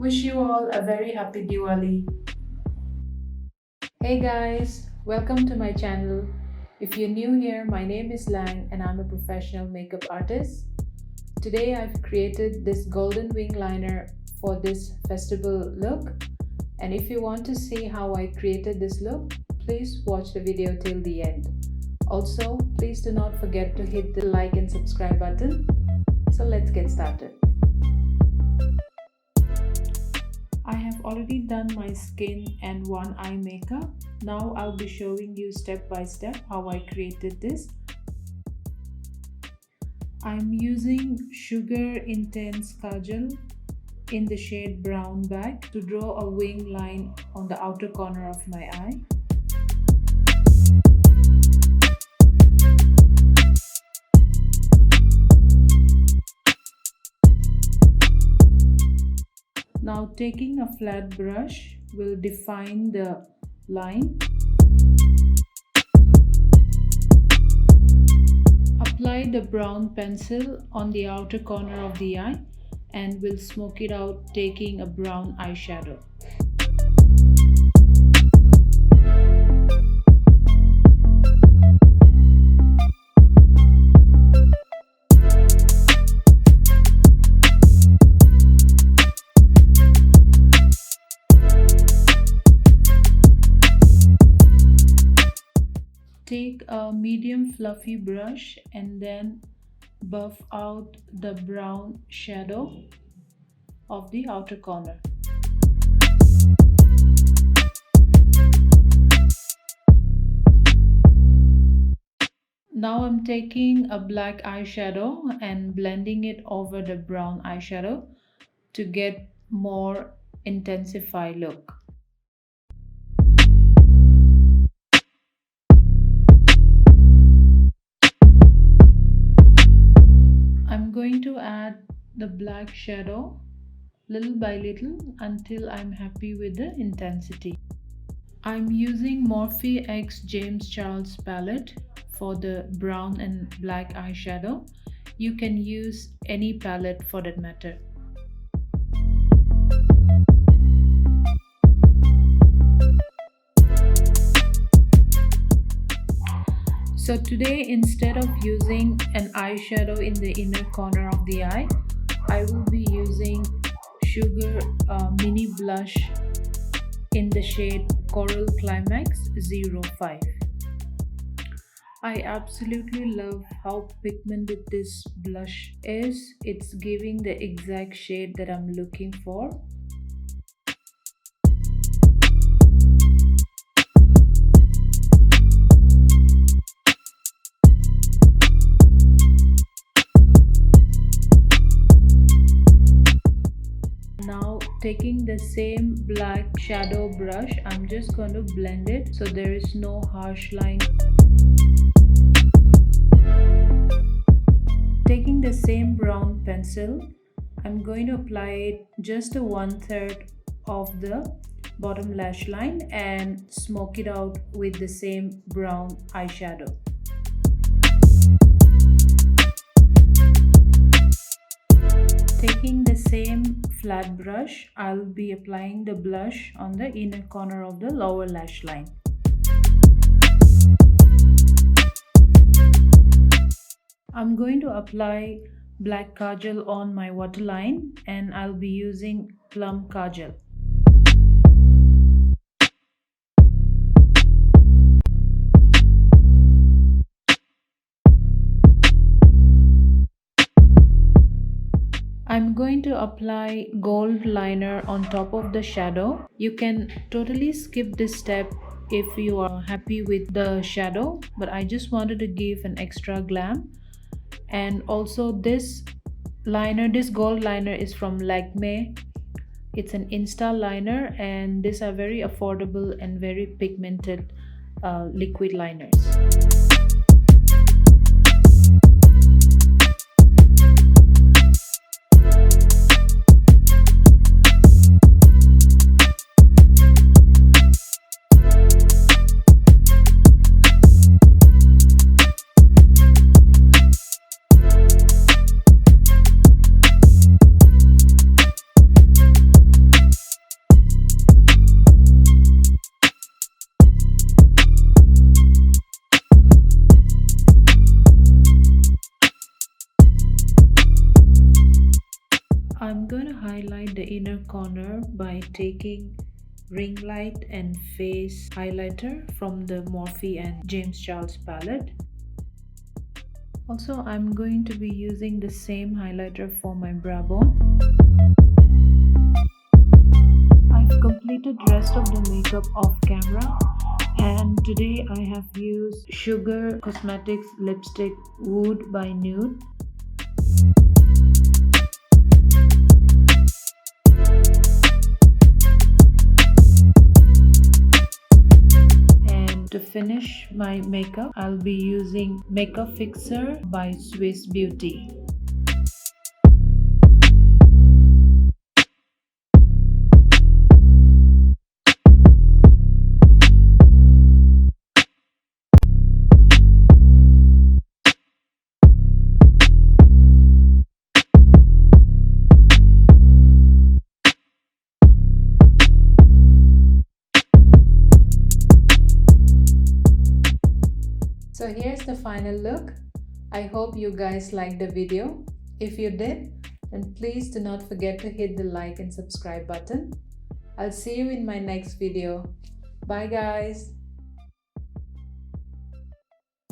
Wish you all a very happy Diwali. Hey guys, welcome to my channel. If you're new here, my name is Lang and I'm a professional makeup artist. Today I've created this golden wing liner for this festival look. And if you want to see how I created this look, please watch the video till the end. Also, please do not forget to hit the like and subscribe button. So let's get started. I have already done my skin and one eye makeup. Now I'll be showing you step by step how I created this. I'm using Sugar Intense Kajal in the shade Brown Bag to draw a wing line on the outer corner of my eye. Now taking a flat brush will define the line. Apply the brown pencil on the outer corner of the eye and will smoke it out taking a brown eyeshadow. Take a medium fluffy brush and then buff out the brown shadow of the outer corner. Now I'm taking a black eyeshadow and blending it over the brown eyeshadow to get more intensified look. I'm going to add the black shadow little by little until I'm happy with the intensity. I'm using MorpheX James Charles palette for the brown and black eyeshadow. You can use any palette for that matter. So today, instead of using an eyeshadow in the inner corner of the eye, I will be using Sugar mini blush in the shade Kohl Climax 05. I absolutely love how pigmented this blush is. It's giving the exact shade that I'm looking for. Now taking the same black shadow brush, I'm just going to blend it so there is no harsh line. Taking the same brown pencil, I'm going to apply it just a 1/3 of the bottom lash line and smoke it out with the same brown eyeshadow. Taking the same flat brush, I'll be applying the blush on the inner corner of the lower lash line. I'm going to apply black kajal on my waterline and I'll be using Plum Kajal. I'm going to apply gold liner on top of the shadow. You can totally skip this step if you are happy with the shadow, but I just wanted to give an extra glam. And also this gold liner is from Lakme. It's an Insta liner and these are very affordable and very pigmented liquid liners. the inner corner by taking ring light and face highlighter from the Morphe and James Charles palette. Also, I'm going to be using the same highlighter for my brow bone. I've completed the rest of the makeup off camera, and today I have used Sugar Cosmetics lipstick Wood by Nude. To finish my makeup, I'll be using Makeup Fixer by Swissbeauty. So here's the final look. I hope you guys liked the video. If you did, then please do not forget to hit the like and subscribe button. I'll see you in my next video. Bye guys.